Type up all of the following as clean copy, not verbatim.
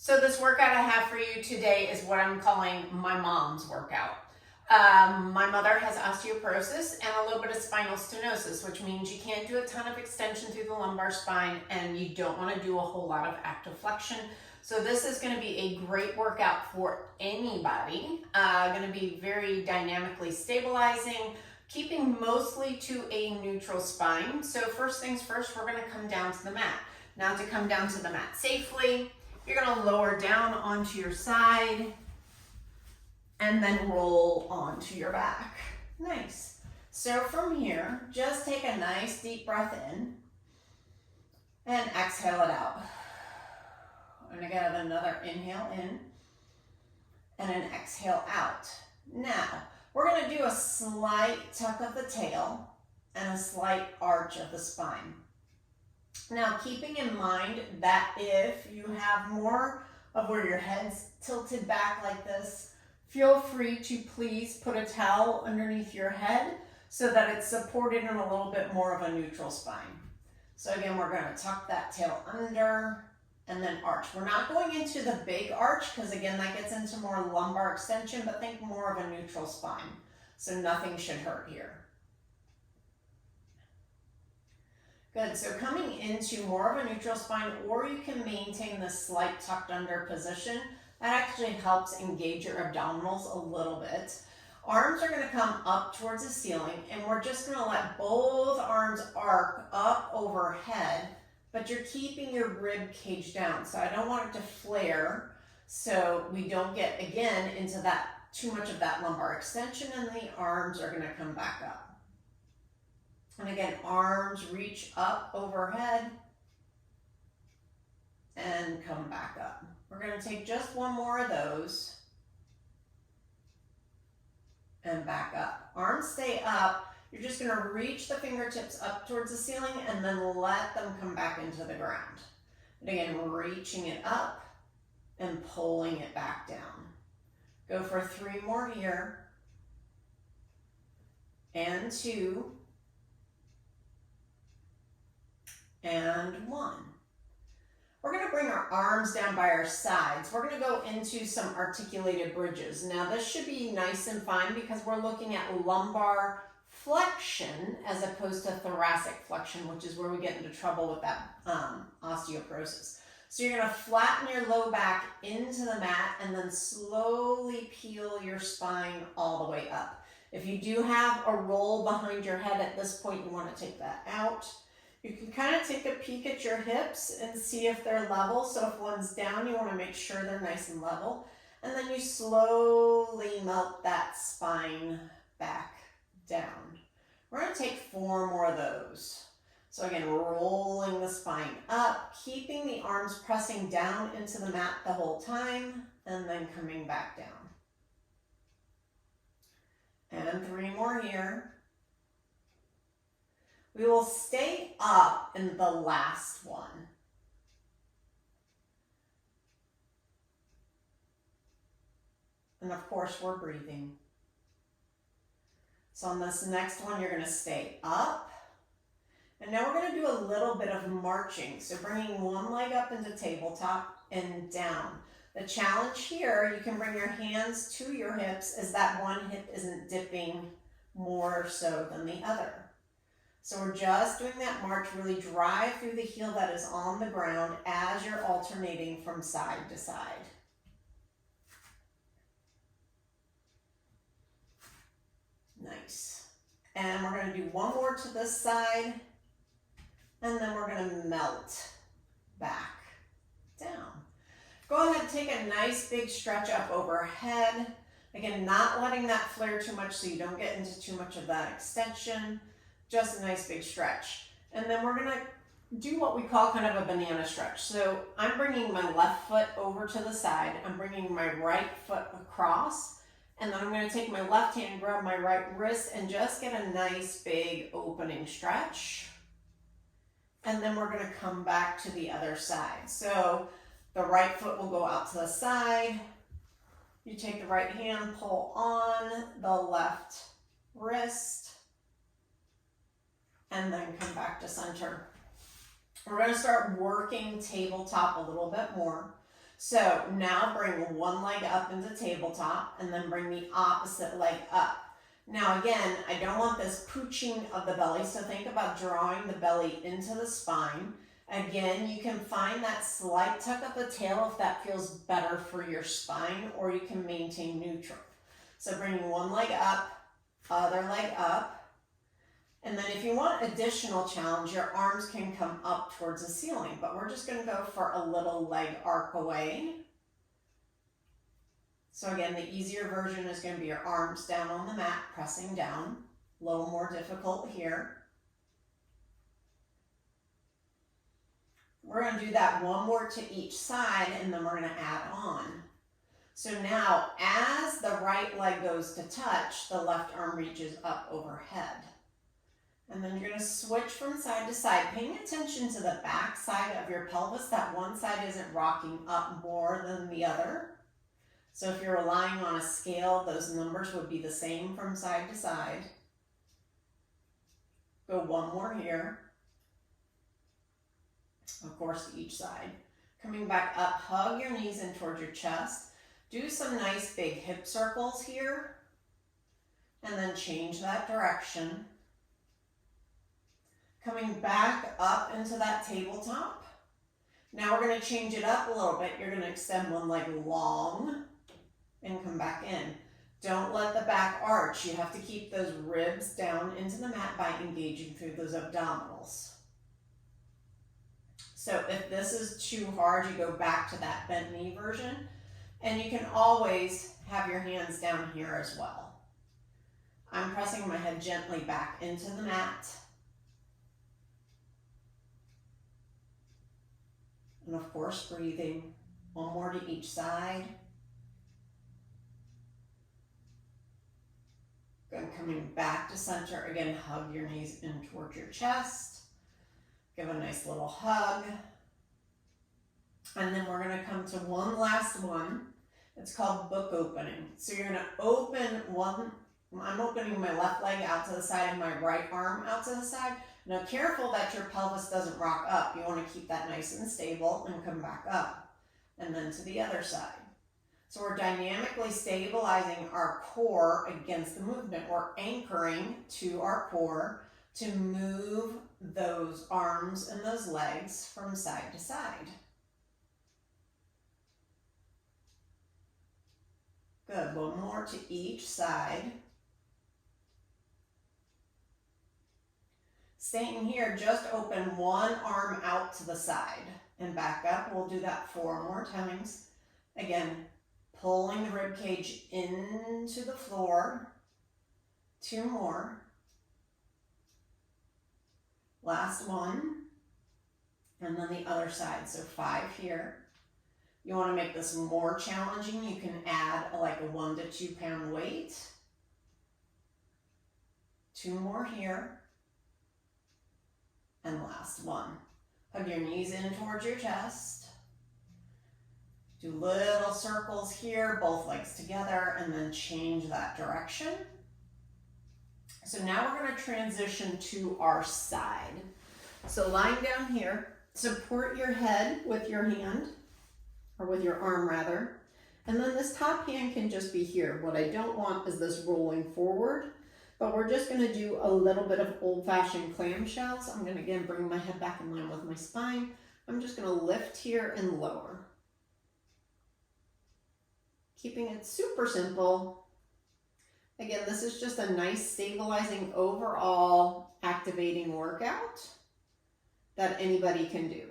So this workout I have for you today is what I'm calling my mom's workout. My mother has osteoporosis and a little bit of spinal stenosis, which means you can't do a ton of extension through the lumbar spine and you don't want to do a whole lot of active flexion. So this is going to be a great workout for anybody. Going to be very dynamically stabilizing, keeping mostly to a neutral spine. So first things first, we're going to come down to the mat. Now to come down to the mat safely, you're going to lower down onto your side and then roll onto your back. Nice. So from here, just take a nice deep breath in and exhale it out. And again, another inhale in and an exhale out. Now, we're going to do a slight tuck of the tail and a slight arch of the spine. Now, keeping in mind that if you have more of where your head's tilted back like this, feel free to please put a towel underneath your head so that it's supported in a little bit more of a neutral spine. So again, we're going to tuck that tail under and then arch. We're not going into the big arch because again, that gets into more lumbar extension, but think more of a neutral spine. So nothing should hurt here. Good, so coming into more of a neutral spine, or you can maintain this slight tucked under position. That actually helps engage your abdominals a little bit. Arms are going to come up towards the ceiling, and we're just going to let both arms arc up overhead, but you're keeping your rib cage down. So I don't want it to flare, so we don't get, again, into that too much of that lumbar extension, and the arms are going to come back up. And again, arms reach up overhead and come back up. We're going to take just one more of those and back up. Arms stay up. You're just going to reach the fingertips up towards the ceiling and then let them come back into the ground. And again, reaching it up and pulling it back down. Go for 3 more here. And 2. And 1. We're going to bring our arms down by our sides. We're going to go into some articulated bridges. Now this should be nice and fine because we're looking at lumbar flexion as opposed to thoracic flexion, which is where we get into trouble with that osteoporosis. So you're going to flatten your low back into the mat and then slowly peel your spine all the way up. If you do have a roll behind your head at this point, you want to take that out. You can kind of take a peek at your hips and see if they're level. So if one's down, you want to make sure they're nice and level. And then you slowly melt that spine back down. We're going to take 4 more of those. So again, rolling the spine up, keeping the arms pressing down into the mat the whole time, and then coming back down. And 3 more here. We will stay up in the last one. And of course, we're breathing. So on this next one, you're going to stay up. And now we're going to do a little bit of marching. So bringing one leg up into tabletop and down. The challenge here, you can bring your hands to your hips as that one hip isn't dipping more so than the other. So we're just doing that march, really drive through the heel that is on the ground as you're alternating from side to side. Nice. And we're going to do one more to this side, and then we're going to melt back down. Go ahead and take a nice big stretch up overhead. Again, not letting that flare too much so you don't get into too much of that extension. Just a nice big stretch. And then we're going to do what we call kind of a banana stretch. So I'm bringing my left foot over to the side. I'm bringing my right foot across. And then I'm going to take my left hand, grab my right wrist, and just get a nice big opening stretch. And then we're going to come back to the other side. So the right foot will go out to the side. You take the right hand, pull on the left wrist, and then come back to center. We're going to start working tabletop a little bit more. So now bring one leg up into tabletop and then bring the opposite leg up. Now again, I don't want this pooching of the belly, so think about drawing the belly into the spine. Again, you can find that slight tuck of the tail if that feels better for your spine, or you can maintain neutral. So bringing one leg up, other leg up, and then if you want additional challenge, your arms can come up towards the ceiling, but we're just going to go for a little leg arc away. So again, the easier version is going to be your arms down on the mat, pressing down. A little more difficult here. We're going to do that one more to each side, and then we're going to add on. So now, as the right leg goes to touch, the left arm reaches up overhead. And then you're going to switch from side to side, paying attention to the back side of your pelvis, that one side isn't rocking up more than the other. So if you're relying on a scale, those numbers would be the same from side to side. Go one more here. Of course, to each side. Coming back up, hug your knees in towards your chest. Do some nice big hip circles here. And then change that direction. Coming back up into that tabletop. Now we're going to change it up a little bit. You're going to extend one leg long and come back in. Don't let the back arch. You have to keep those ribs down into the mat by engaging through those abdominals. So if this is too hard, you go back to that bent knee version, and you can always have your hands down here as well. I'm pressing my head gently back into the mat. And of course, breathing one more to each side. Then coming back to center, again, hug your knees in towards your chest. Give a nice little hug. And then we're going to come to one last one. It's called book opening. So you're going to open one. I'm opening my left leg out to the side and my right arm out to the side. Now careful that your pelvis doesn't rock up. You want to keep that nice and stable and come back up. And then to the other side. So we're dynamically stabilizing our core against the movement. We're anchoring to our core to move those arms and those legs from side to side. Good, one more to each side. Staying here, just open one arm out to the side and back up. We'll do that 4 more times. Again, pulling the rib cage into the floor. 2 more. Last one. And then the other side, so 5 here. You want to make this more challenging, you can add like a 1 to 2 pound weight. 2 more here. And last one. Hug your knees in towards your chest. Do little circles here, both legs together, and then change that direction. So now we're going to transition to our side. So lying down here, support your head with your hand, or with your arm rather, and then this top hand can just be here. What I don't want is this rolling forward, but we're just going to do a little bit of old-fashioned clamshells. I'm going to again bring my head back in line with my spine. I'm just going to lift here and lower. Keeping it super simple. Again, this is just a nice stabilizing overall activating workout that anybody can do.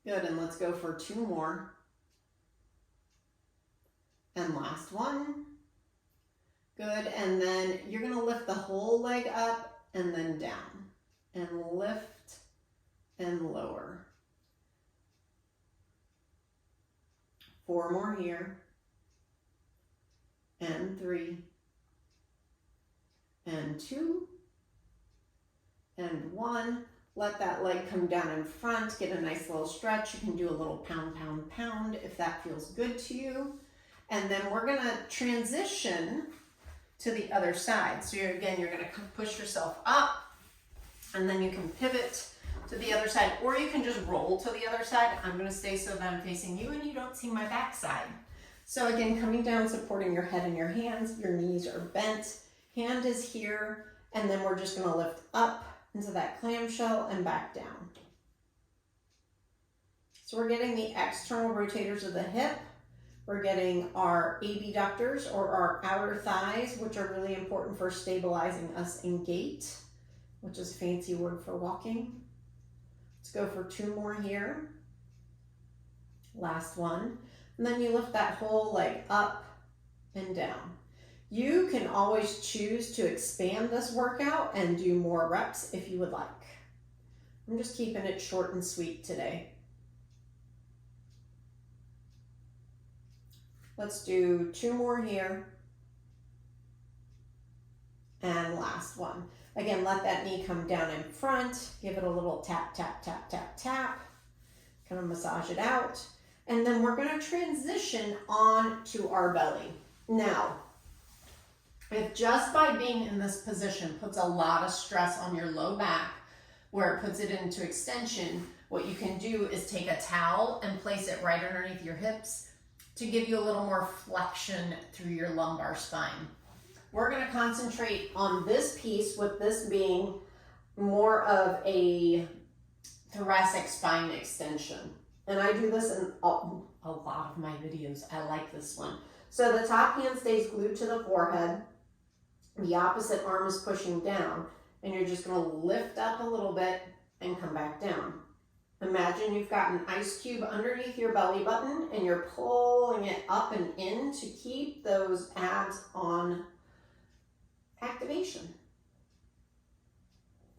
Good, and let's go for 2 more. And last one. Good, and then you're gonna lift the whole leg up and then down. And lift and lower. 4 more here. And 3. And 2. And 1. Let that leg come down in front, get a nice little stretch. You can do a little pound, pound, pound if that feels good to you. And then we're gonna transition to the other side. So you're gonna push yourself up, and then you can pivot to the other side, or you can just roll to the other side. I'm gonna stay so that I'm facing you and you don't see my backside. So again, coming down, supporting your head and your hands, your knees are bent, hand is here, and then we're just gonna lift up into that clamshell and back down. So we're getting the external rotators of the hip. We're getting our abductors or our outer thighs, which are really important for stabilizing us in gait, which is a fancy word for walking. Let's go for 2 more here. Last one. And then you lift that whole leg up and down. You can always choose to expand this workout and do more reps if you would like. I'm just keeping it short and sweet today. Let's do 2 more here. And last one. Again, let that knee come down in front. Give it a little tap, tap, tap, tap, tap. Kind of massage it out. And then we're going to transition on to our belly. Now, if just by being in this position puts a lot of stress on your low back, where it puts it into extension, what you can do is take a towel and place it right underneath your hips to give you a little more flexion through your lumbar spine. We're going to concentrate on this piece, with this being more of a thoracic spine extension. And I do this in a lot of my videos. I like this one. So the top hand stays glued to the forehead. The opposite arm is pushing down. And you're just going to lift up a little bit and come back down. Imagine you've got an ice cube underneath your belly button and you're pulling it up and in to keep those abs on activation.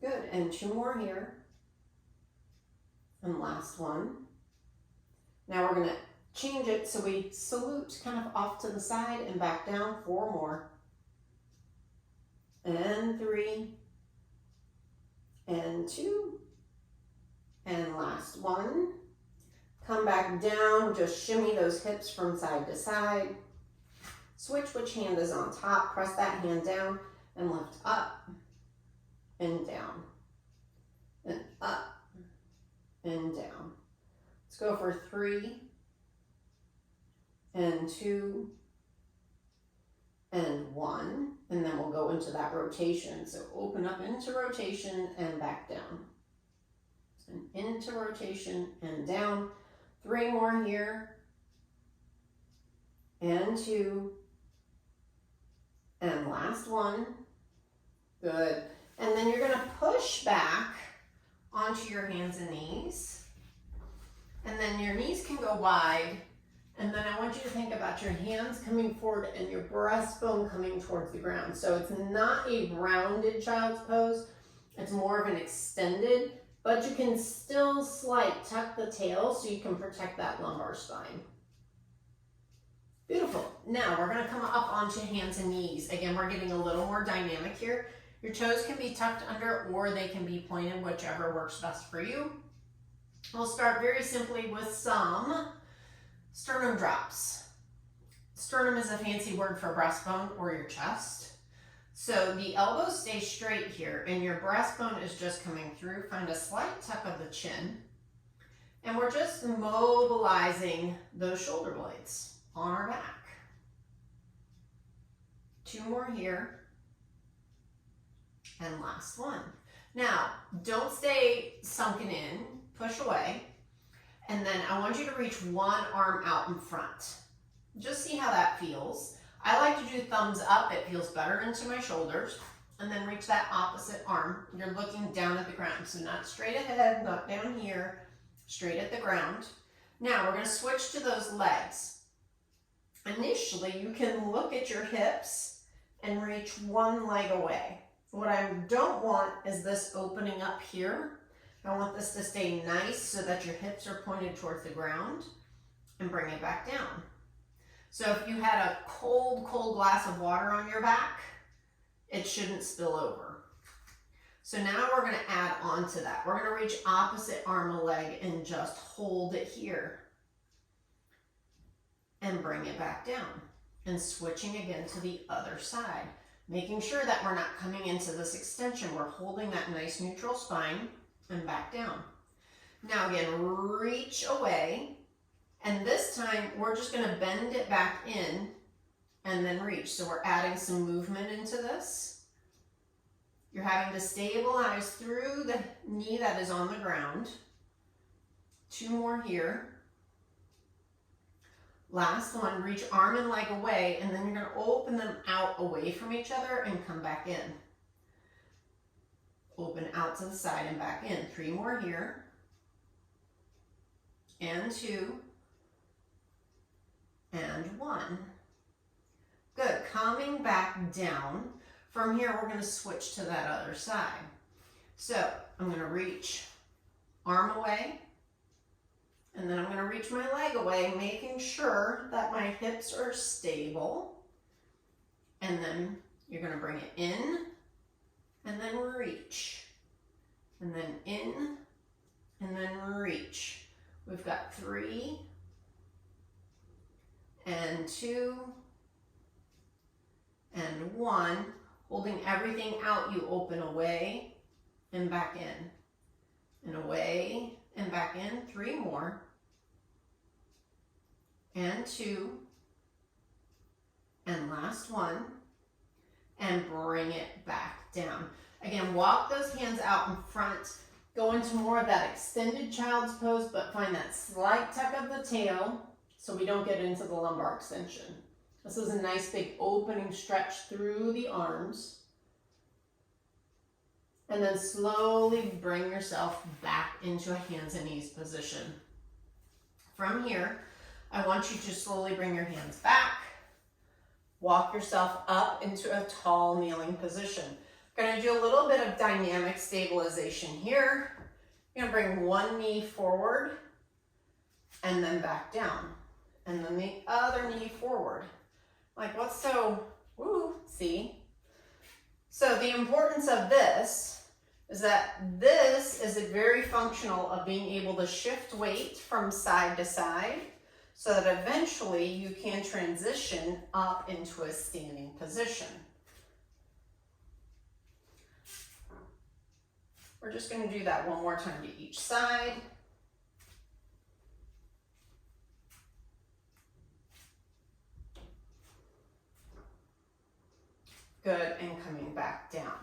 Good. And 2 more here. And last one. Now we're going to change it so we salute kind of off to the side and back down. 4 more. And 3. And 2. And last one. Come back down. Just shimmy those hips from side to side. Switch which hand is on top. Press that hand down and lift up and down. And up and down. Let's go for 3 and 2 and 1. And then we'll go into that rotation. So open up into rotation and back down. And into rotation and down. 3 more here. And 2. And last one. Good. And then you're going to push back onto your hands and knees. And then your knees can go wide. And then I want you to think about your hands coming forward and your breastbone coming towards the ground. So it's not a rounded child's pose. It's more of an extended, but you can still tuck the tail so you can protect that lumbar spine. Beautiful. Now we're going to come up onto hands and knees. Again, we're getting a little more dynamic here. Your toes can be tucked under or they can be pointed, whichever works best for you. We'll start very simply with some sternum drops. Sternum is a fancy word for breastbone or your chest. So the elbows stay straight here and your breastbone is just coming through. Find a slight tuck of the chin. And we're just mobilizing those shoulder blades on our back. 2 more here. And last one. Now, don't stay sunken in. Push away. And then I want you to reach one arm out in front. Just see how that feels. I like to do thumbs up. It feels better into my shoulders. And then reach that opposite arm. You're looking down at the ground. So not straight ahead, not down here, straight at the ground. Now we're going to switch to those legs. Initially, you can look at your hips and reach one leg away. What I don't want is this opening up here. I want this to stay nice so that your hips are pointed towards the ground, and bring it back down. So if you had a cold glass of water on your back, it shouldn't spill over. So now we're going to add on to that. We're going to reach opposite arm and leg and just hold it here and bring it back down, and switching again to the other side. Making sure that we're not coming into this extension. We're holding that nice neutral spine. and back down. Now again, reach away, and this time we're just going to bend it back in and then reach. So we're adding some movement into this. You're having to stabilize through the knee that is on the ground. 2 more here. Last one, reach arm and leg away, and then you're going to open them out away from each other and come back in. Open out to the side and back in. 3 more here. And 2. And 1. Good. Coming back down. From here, we're going to switch to that other side. So I'm going to reach arm away. And then I'm going to reach my leg away, making sure that my hips are stable. And then you're going to bring it in, and then reach. And then in, and then reach. We've got 3, and 2, and 1. Holding everything out, you open away and back in. And away and back in. 3 more. And 2, and last one, and bring it back down. Again, walk those hands out in front, go into more of that extended child's pose, but find that slight tuck of the tail so we don't get into the lumbar extension. This is a nice big opening stretch through the arms. And then slowly bring yourself back into a hands and knees position. From here, I want you to slowly bring your hands back. Walk yourself up into a tall kneeling position. Going to do a little bit of dynamic stabilization here. You're going to bring one knee forward and then back down. And then the other knee forward. Like what's so, woo, see? So the importance of this is that this is a very functional of being able to shift weight from side to side so that eventually you can transition up into a standing position. We're just going to do that one more time to each side. Good, and coming back down.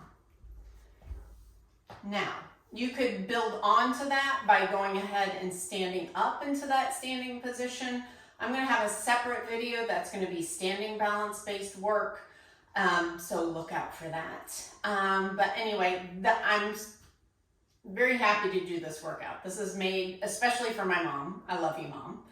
Now, you could build onto that by going ahead and standing up into that standing position. I'm going to have a separate video that's going to be standing balance based work, so look out for that. But anyway, I'm very happy to do this workout. This is made especially for my mom. I love you, Mom.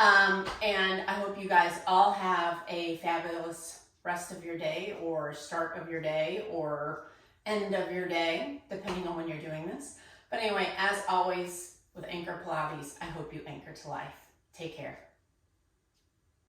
And I hope you guys all have a fabulous rest of your day, or start of your day, or end of your day, depending on when you're doing this. But anyway, as always, with Anchor Pilates, I hope you anchor to life. Take care.